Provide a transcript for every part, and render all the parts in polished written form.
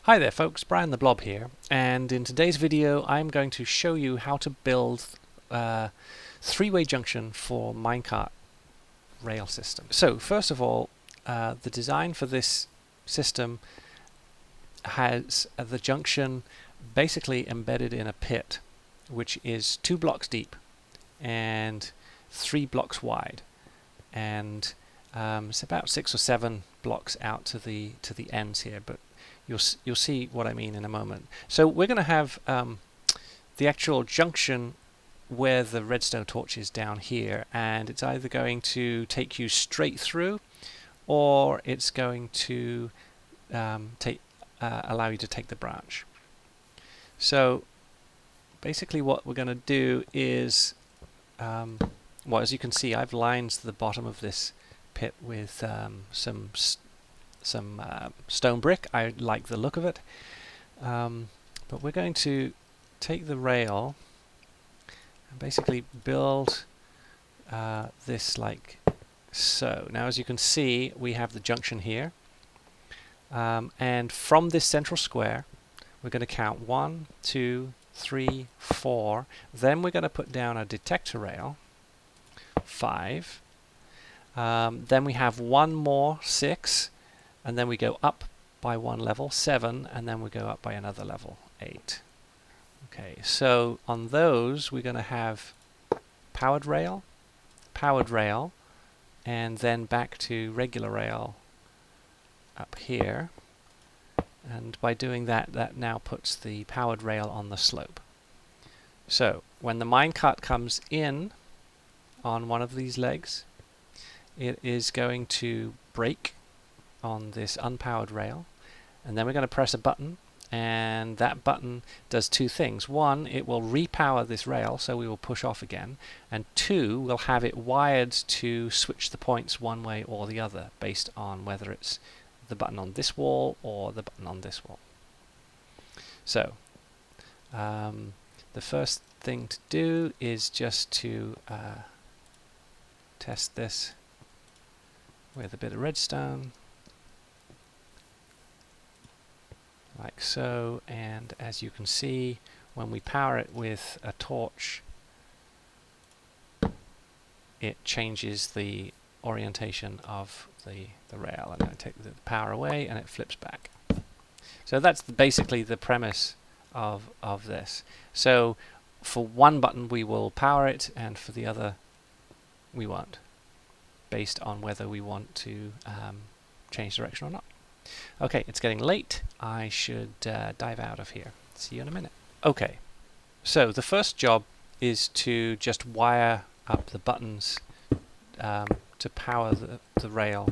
Hi there folks, Brian the Blob here, and in today's video I'm going to show you how to build a three-way junction for minecart rail system. So first of all, the design for this system has the junction basically embedded in a pit which is 2 blocks deep and 3 blocks wide, and it's about 6 or 7 blocks out to the ends here, but you'll see what I mean in a moment. So we're going to have the actual junction where the redstone torch is down here, and it's either going to take you straight through or it's going to allow you to take the branch. So basically what we're going to do is, well, as you can see, I've lined the bottom of this pit with some stone brick. I like the look of it, but we're going to take the rail and basically build this like so. Now as you can see, we have the junction here, and from this central square we're going to count 1, 2, 3, 4. Then we're going to put down a detector rail, 5. Then we have one more, 6. And then we go up by 1 level, 7, and then we go up by another level, 8. Okay, so on those we're going to have powered rail, and then back to regular rail up here. And by doing that, that now puts the powered rail on the slope. So when the minecart comes in on one of these legs, it is going to brake on this unpowered rail, and then we're going to press a button, and that button does 2 things. 1, it will repower this rail, so we will push off again, and 2, we'll have it wired to switch the points one way or the other based on whether it's the button on this wall or the button on this wall. So the first thing to do is just to test this with a bit of redstone, like so, and as you can see, when we power it with a torch, it changes the orientation of the rail. I'm going to take the power away and it flips back. So that's basically the premise of this. So for one button we will power it, and for the other we won't, based on whether we want to change direction or not. Okay, it's getting late. I should dive out of here. See you in a minute. Okay, so the first job is to just wire up the buttons to power the rail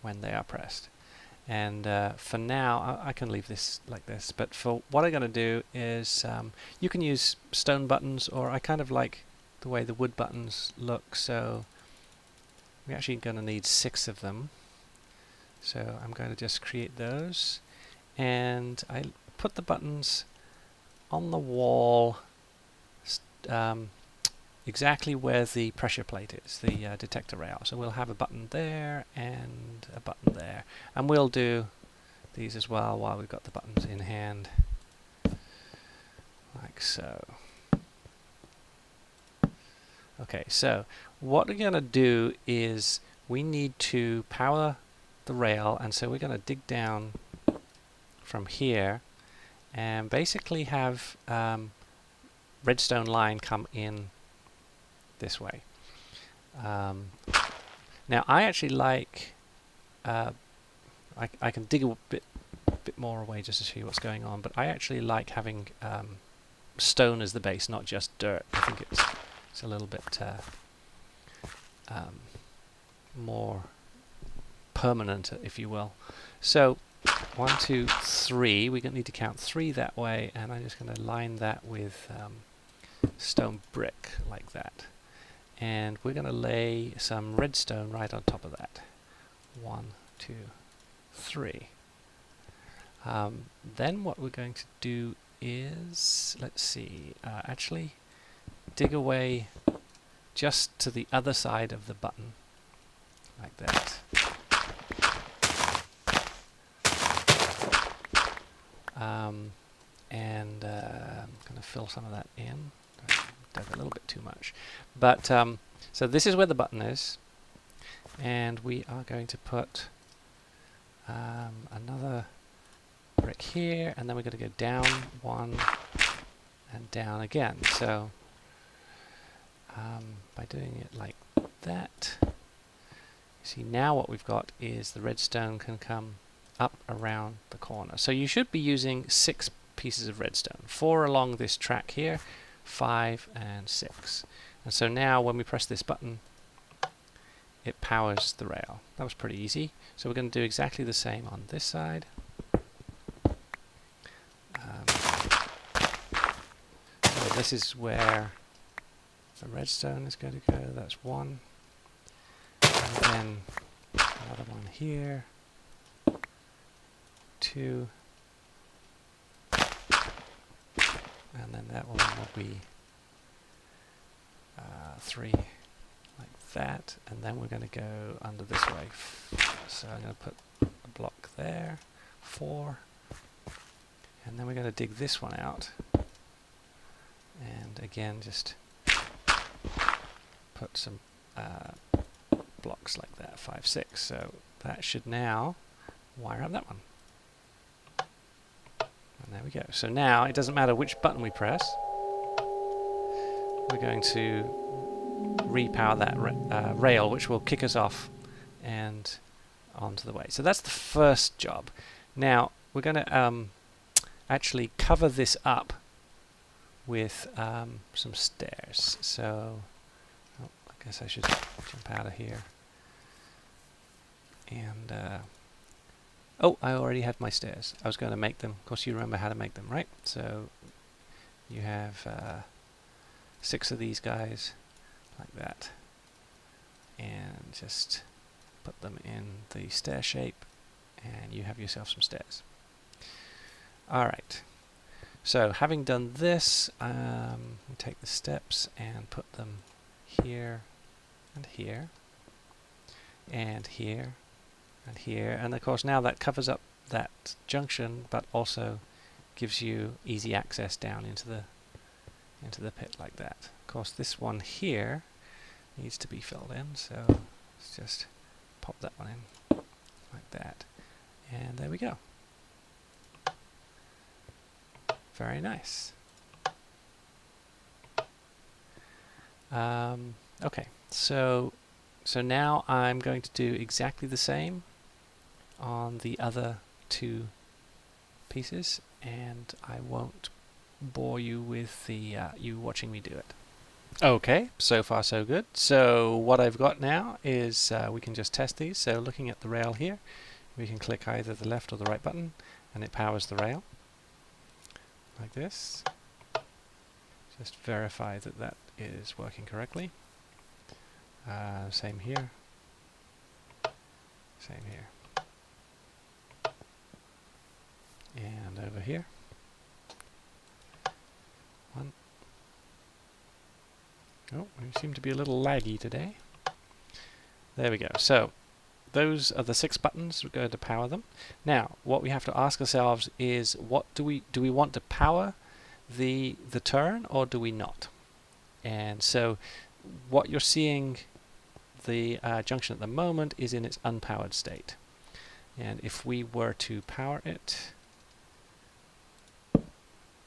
when they are pressed. And for now, I can leave this like this, but for what I'm going to do is you can use stone buttons, or I kind of like the way the wood buttons look, so we're actually going to need 6 of them. So I'm going to just create those, and I put the buttons on the wall exactly where the pressure plate is, the detector rail. So we'll have a button there and a button there, and we'll do these as well while we've got the buttons in hand, like so. Okay, so what we're going to do is we need to power the rail, and so we're going to dig down from here and basically have redstone line come in this way. Now I actually like, I can dig a bit more away just to show you what's going on, but I actually like having stone as the base, not just dirt. I think it's a little bit more permanent, if you will. So 1, 2, 3, we're going to need to count 3 that way, and I'm just going to line that with stone brick like that, and we're going to lay some redstone right on top of that. 1, 2, 3. Then what we're going to do is, let's see, actually dig away just to the other side of the button like that. and I'm going to fill some of that in. Dug a little bit too much. But so this is where the button is, and we are going to put another brick here, and then we're going to go down one and down again. So by doing it like that, you see now what we've got is the redstone can come up around the corner. So you should be using 6 pieces of redstone, 4 along this track here, 5 and 6. And so now when we press this button, it powers the rail. That was pretty easy. So we're going to do exactly the same on this side. So this is where the redstone is going to go. That's 1. And then another one here. 2. And then that one will be 3, like that. And then we're going to go under this way. So I'm going to put a block there, 4. And then we're going to dig this one out. And again, just put some blocks like that, 5, 6. So that should now wire up that one. And there we go. So now it doesn't matter which button we press. We're going to repower that rail, which will kick us off and onto the way. So that's the first job. Now we're going to actually cover this up with some stairs. So I guess I should jump out of here. And oh, I already had my stairs. I was going to make them. Of course, you remember how to make them, right? So you have 6 of these guys like that, and just put them in the stair shape, and you have yourself some stairs. Alright, so having done this, we take the steps and put them here and here and here and here, and of course now that covers up that junction, but also gives you easy access down into the pit like that. Of course this one here needs to be filled in, so let's just pop that one in like that, and there we go. Very nice. Okay, so now I'm going to do exactly the same on the other 2 pieces, and I won't bore you with the you watching me do it. Okay, so far so good. So what I've got now is we can just test these. So looking at the rail here, we can click either the left or the right button, and it powers the rail like this. Just verify that that is working correctly. Same here. Same here. And over here. 1. Oh, we seem to be a little laggy today. There we go. So those are the 6 buttons. We're going to power them. Now, what we have to ask ourselves is, what do we want to power the turn, or do we not? And so what you're seeing, the junction at the moment is in its unpowered state. And if we were to power it,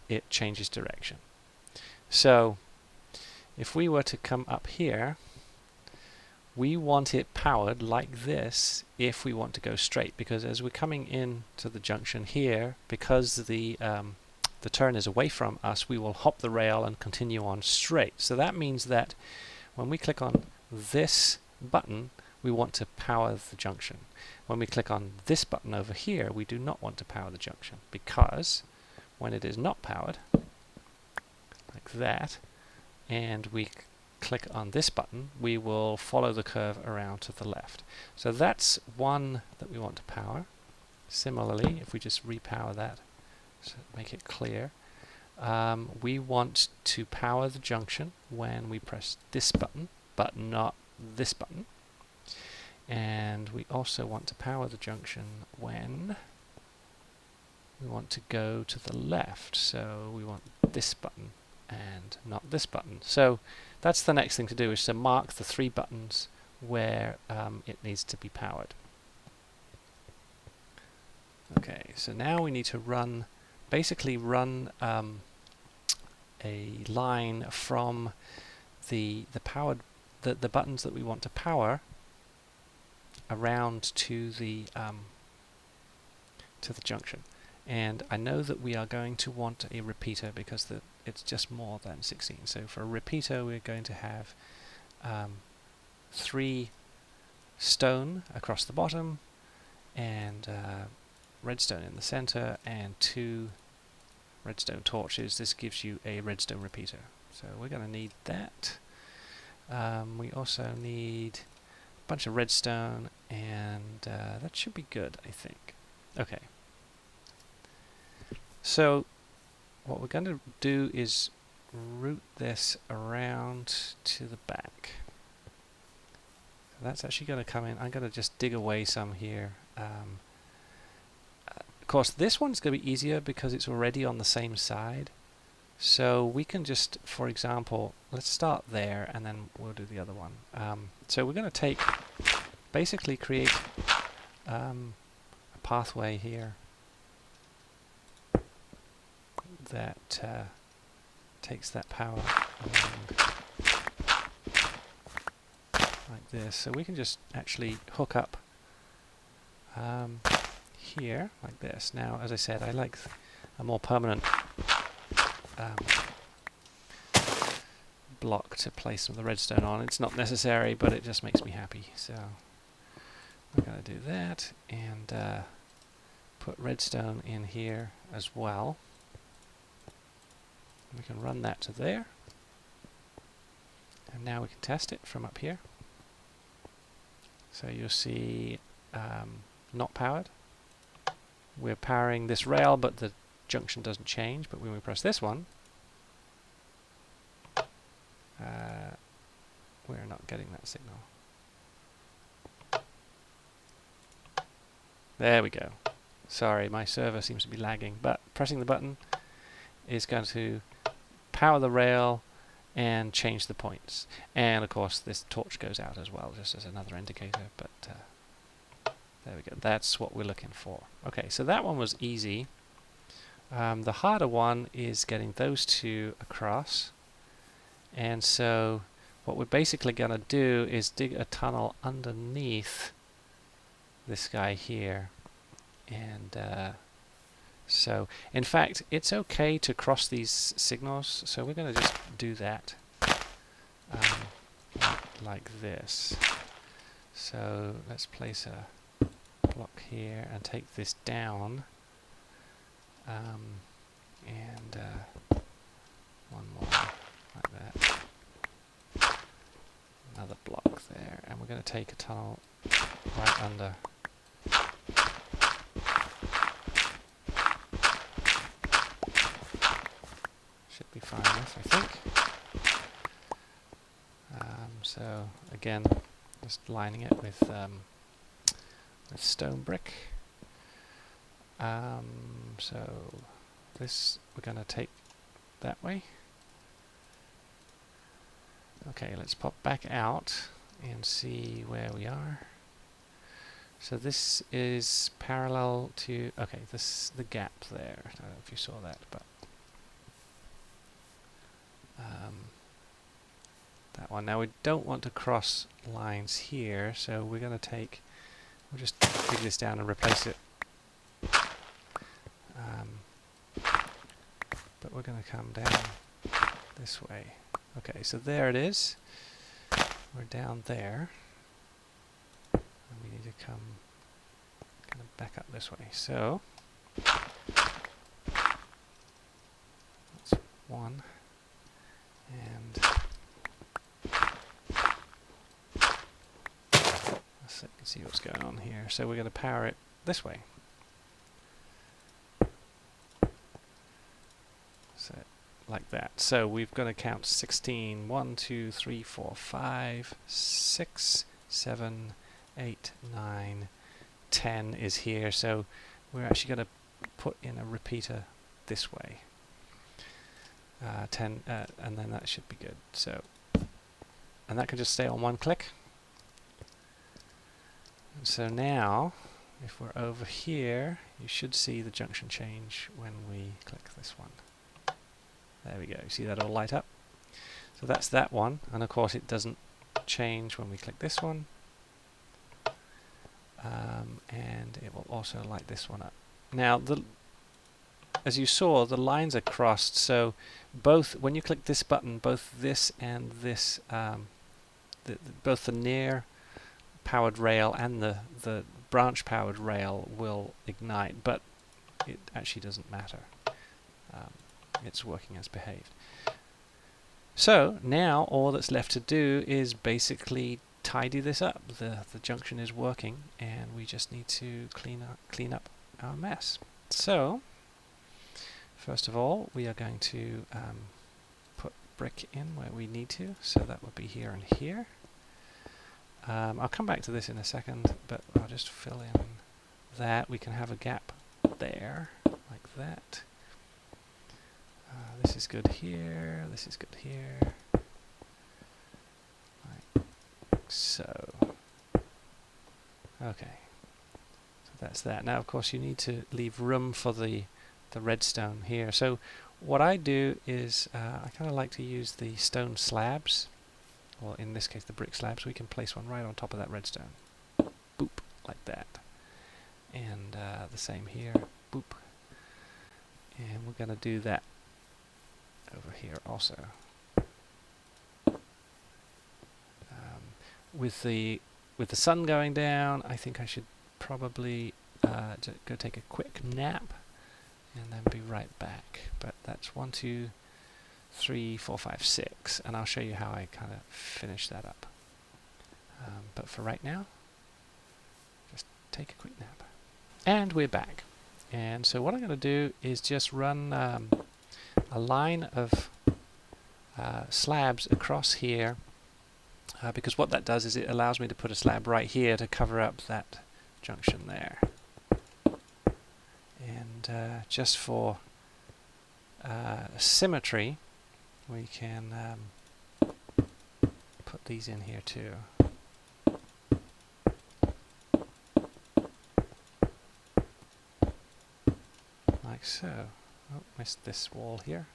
it changes direction. So if we were to come up here, we want it powered like this if we want to go straight, because as we're coming in to the junction here, because the turn is away from us, we will hop the rail and continue on straight. So that means that when we click on this button, we want to power the junction. When we click on this button over here, we do not want to power the junction, because when it is not powered, like that, and we click on this button, we will follow the curve around to the left. So that's one that we want to power. Similarly, if we just repower that, so make it clear, we want to power the junction when we press this button, but not this button. And we also want to power the junction when we want to go to the left, so we want this button and not this button. So that's the next thing to do, is to mark the 3 buttons where it needs to be powered. Okay, so now we need to run, basically run a line from the buttons that we want to power around to the junction. And I know that we are going to want a repeater because it's just more than 16. So for a repeater, we're going to have 3 stone across the bottom, and redstone in the center, and 2 redstone torches. This gives you a redstone repeater. So we're going to need that. We also need a bunch of redstone, and that should be good, I think. Okay. So what we're going to do is route this around to the back. So that's actually going to come in. I'm going to just dig away some here. Of course, this one's going to be easier because it's already on the same side. So we can just, for example, let's start there and then we'll do the other one. So we're going to basically create a pathway here that takes that power along like this. So we can just actually hook up here like this. Now, as I said, I like a more permanent block to place some of the redstone on. It's not necessary, but it just makes me happy. So we're going to do that and put redstone in here as well. We can run that to there, and now we can test it from up here. So you'll see not powered. We're powering this rail, but the junction doesn't change. But when we press this one, we're not getting that signal. There we go. Sorry, my server seems to be lagging, but pressing the button is going to power the rail and change the points. And of course this torch goes out as well, just as another indicator, but there we go. That's what we're looking for. Okay, so that one was easy. The harder one is getting those 2 across. And so what we're basically going to do is dig a tunnel underneath this guy here. And so, in fact, it's okay to cross these signals, so we're going to just do that like this. So let's place a block here and take this down, and one more like that. Another block there, and we're going to take a tunnel right under. Should be fine enough, I think. So again, just lining it with stone brick. So this we're going to take that way. Okay, let's pop back out and see where we are. So this is parallel to, okay, this the gap there. I don't know if you saw that, but that one. Now we don't want to cross lines here, so we're going to we'll just dig this down and replace it. But we're going to come down this way. Okay, so there it is. We're down there. And we need to come kind of back up this way. So that's one. And let's see what's going on here. So we're going to power it this way. So like that. So we've got to count 16. 1, 2, 3, 4, 5, 6, 7, 8, 9, 10 is here. So we're actually going to put in a repeater this way. 10, and then that should be good. So, and that can just stay on one click. And so now, if we're over here, you should see the junction change when we click this one. There we go. You see that all light up? So that's that one, and of course it doesn't change when we click this one. And it will also light this one up. Now, as you saw, the lines are crossed, so both, when you click this button, both this and this, both the near powered rail and the branch powered rail will ignite, but it actually doesn't matter. It's working as behaved. So now all that's left to do is basically tidy this up. The junction is working, and we just need to clean up our mess. So first of all, we are going to put brick in where we need to, so that would be here and here. I'll come back to this in a second, but I'll just fill in that. We can have a gap there, like that. This is good here, this is good here, like so. Okay, so that's that. Now of course you need to leave room for the redstone here. So what I do is I kind of like to use the stone slabs, or in this case the brick slabs. We can place one right on top of that redstone. Boop, like that. And the same here, boop. And we're going to do that over here also. With the sun going down, I think I should probably go take a quick nap and then be right back. But that's 1, 2, 3, 4, 5, 6, and I'll show you how I kind of finish that up. But for right now, just take a quick nap. And we're back. And so what I'm going to do is just run a line of slabs across here, because what that does is it allows me to put a slab right here to cover up that junction there. And just for symmetry, we can put these in here too. Like so. Oh, missed this wall here.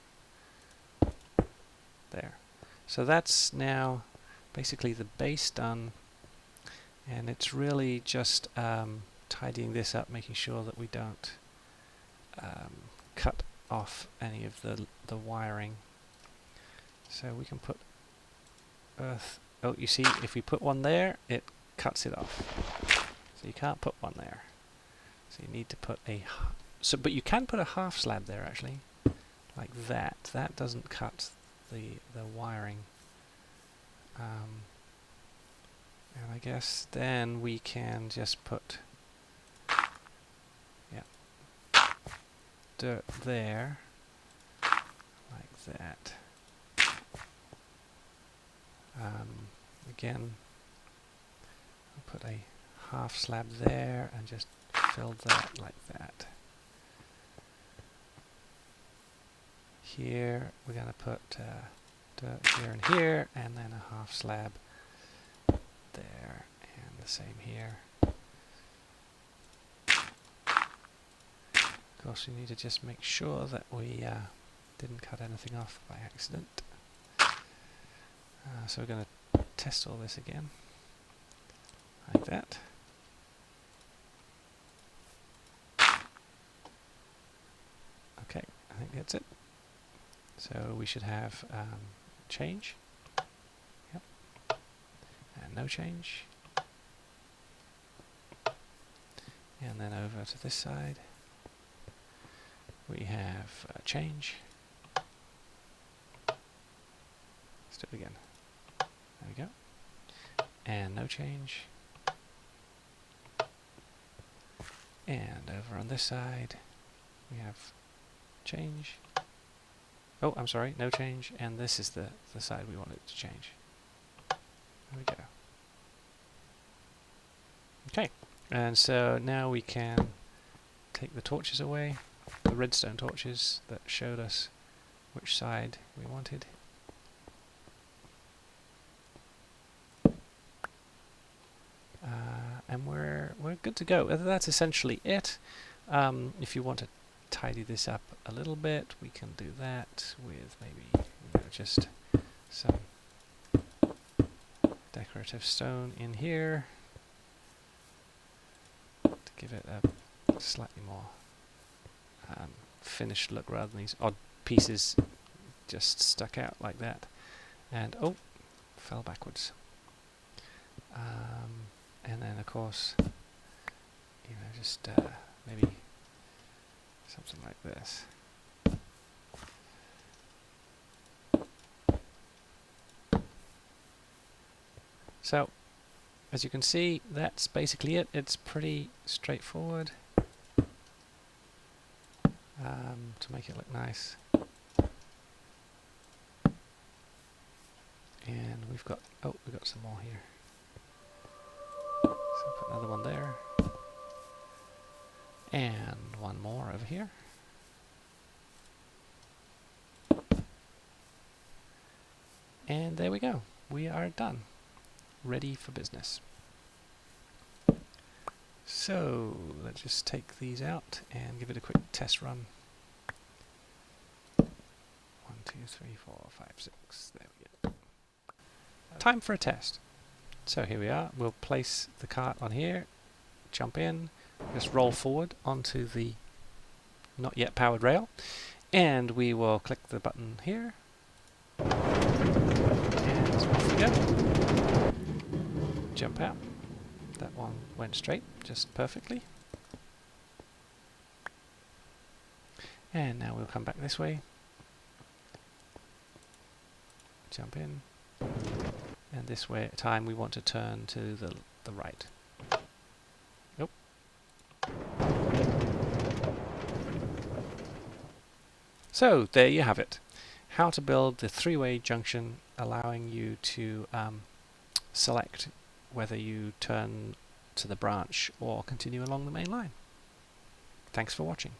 There. So that's now basically the base done, and it's really just tidying this up, making sure that we don't cut off any of the wiring. So we can put earth. Oh, you see, if we put one there, it cuts it off. So you can't put one there. So you need to put a. But you can put a half slab there actually, like that. That doesn't cut the wiring. And I guess then we can just put dirt there, like that. Again, I'll put a half slab there and just fill that like that. Here we're going to put dirt here and here, and then a half slab there, and the same here. Of course, we need to just make sure that we didn't cut anything off by accident. So we're going to test all this again, like that. Okay, I think that's it. So we should have change, yep, and no change, and then over to this side we have change. Let's do it again. There we go. And no change. And over on this side we have change. Oh, I'm sorry, no change, and this is the side we want it to change. There we go. Okay, and so now we can take the torches away, the redstone torches that showed us which side we wanted. And we're good to go. That's essentially it. If you want to tidy this up a little bit, we can do that with maybe just some decorative stone in here to give it a slightly more finished look rather than these odd pieces just stuck out like that. And oh, fell backwards. And then of course, just maybe something like this. So, as you can see, that's basically it. It's pretty straightforward to make it look nice. And we've got some more here. So put another one there. And one more over here. And there we go. We are done. Ready for business. So let's just take these out and give it a quick test run. 1, 2, 3, 4, 5, 6. There we go. Time for a test. So here we are. We'll place the cart on here, jump in, just roll forward onto the not yet powered rail, and we will click the button here. And off we go. Jump out. That one went straight, just perfectly. And now we'll come back this way. Jump in. And this way time we want to turn to the right. Nope. So there you have it. How to build the three-way junction, allowing you to select whether you turn to the branch or continue along the main line. Thanks for watching.